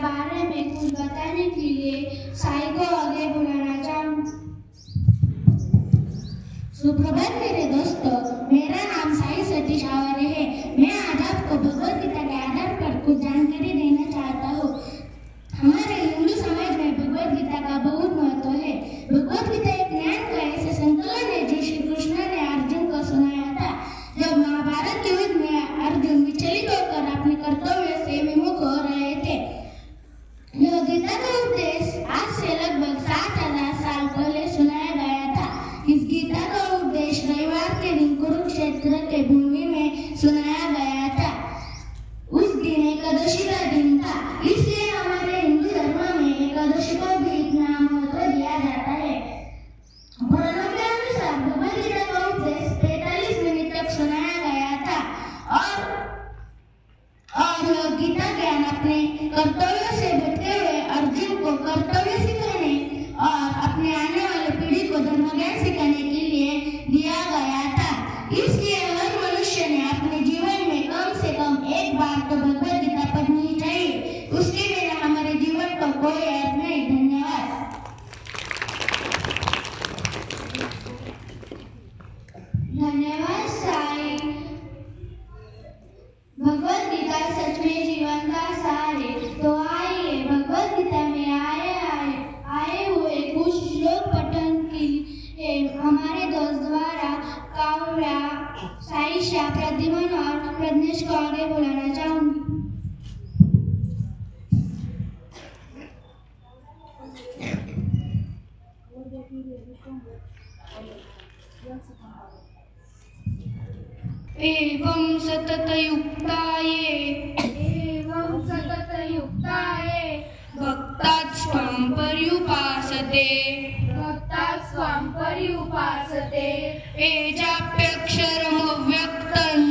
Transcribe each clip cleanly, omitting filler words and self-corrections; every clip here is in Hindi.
बारे में कुछ बताने के लिए साई को आगे बुलाना चाहूँगी। सुप्रभात मेरे दोस्तों, मेरा नाम साई सतीश आवारे है। मैं आज आपको भगवद गीता के आधार पर कुछ जानकारी देना चाहता हूँ। हमारे हिंदू समाज में भगवद गीता का बहुत महत्व है। भगवद गीता एक ज्ञान का ऐसा संकलन है जो श्री कृष्ण ने अर्जुन को सुनाया था। जब महाभारत के युद्ध में अर्जुन विचलित होकर अपने कर्तव्य से विमुख हो रहे थे। यह गीता का उपदेश आज से लगभग 7000 साल पहले सुनाया गया था। इस गीता का उपदेश रविवार के दिन कुरुक्षेत्र के भूमि में सुनाया गया था। उस दिन एकादशी का दिन था, इसलिए हमारे हिंदू धर्म में एकादशी को भी इतना महत्व दिया जाता है। पुराणों के अनुसार भगवद गीता का उपदेश 43 मिनट तक सुनाया गया था और गीता ज्ञान अपने कर्तव्यों से भटके हुए अर्जुन को कर्तव्य सिखाने और अपने आने वाली पीढ़ी को धर्म ज्ञान सिखाने के लिए दिया गया था। इसलिए हर मनुष्य ने अपने जीवन में कम से कम एक बार तो भगवद गीता पढ़नी चाहिए। उसके बिना हमारे जीवन का कोई अर्थ नहीं। धन्यवाद। धन्यवाद साई। भगवद गीता सच में जीवन का सार है। तो आइए भगवद गीता में आए हुए कुछ श्लोक पठन के लिए हमारे दोस्त द्वारा काव्या, साईशा, प्रद्युमन और प्रज्ञेश को आगे बुलाना चाहूंगी। एवं सततयुक्ताये भक्तात् स्वां पर्युपासते एजाप्यक्षरम् अव्यक्तम्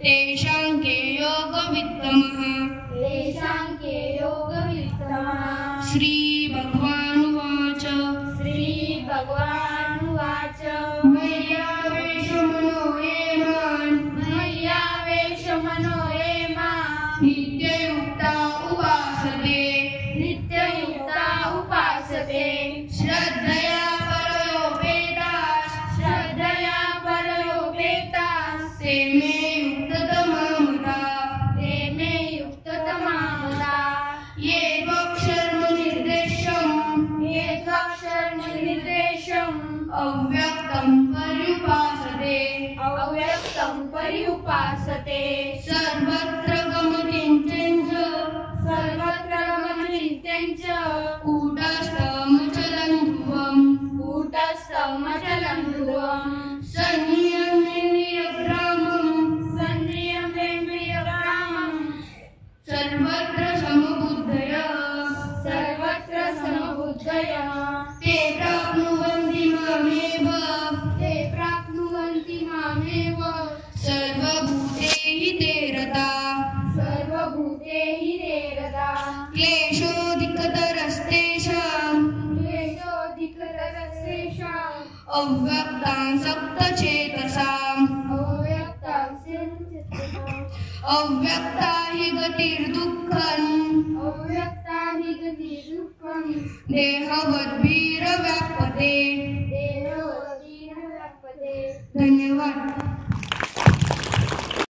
तेषां के योगवित्तमः। श्री भगवानुवाच मय्यावेशमनो ये मां नित्ययुक्ता उपासते श्रद्धया परयोपेताः ते मे युक्ततमा मता ये त्वक्षरमनिर्देशम् अव्यक्तं पर्युपासते सर्वत्र गमचिन्त्यं च कूटस्थमचलं ध्रुवम् संयमेन्द्रियग्रामं सर्वत्र समबुद्धयः ते प्राप्नुवन्ति मामेव सर्वभूते हि ते रताः क्लेशोऽधिकतरस्तेषाम् अव्यक्तासक्तचेतसाम् अव्यक्ता हि गतिर्दुःखम् देहवद्भिर्व्याप्यते। धन्यवाद।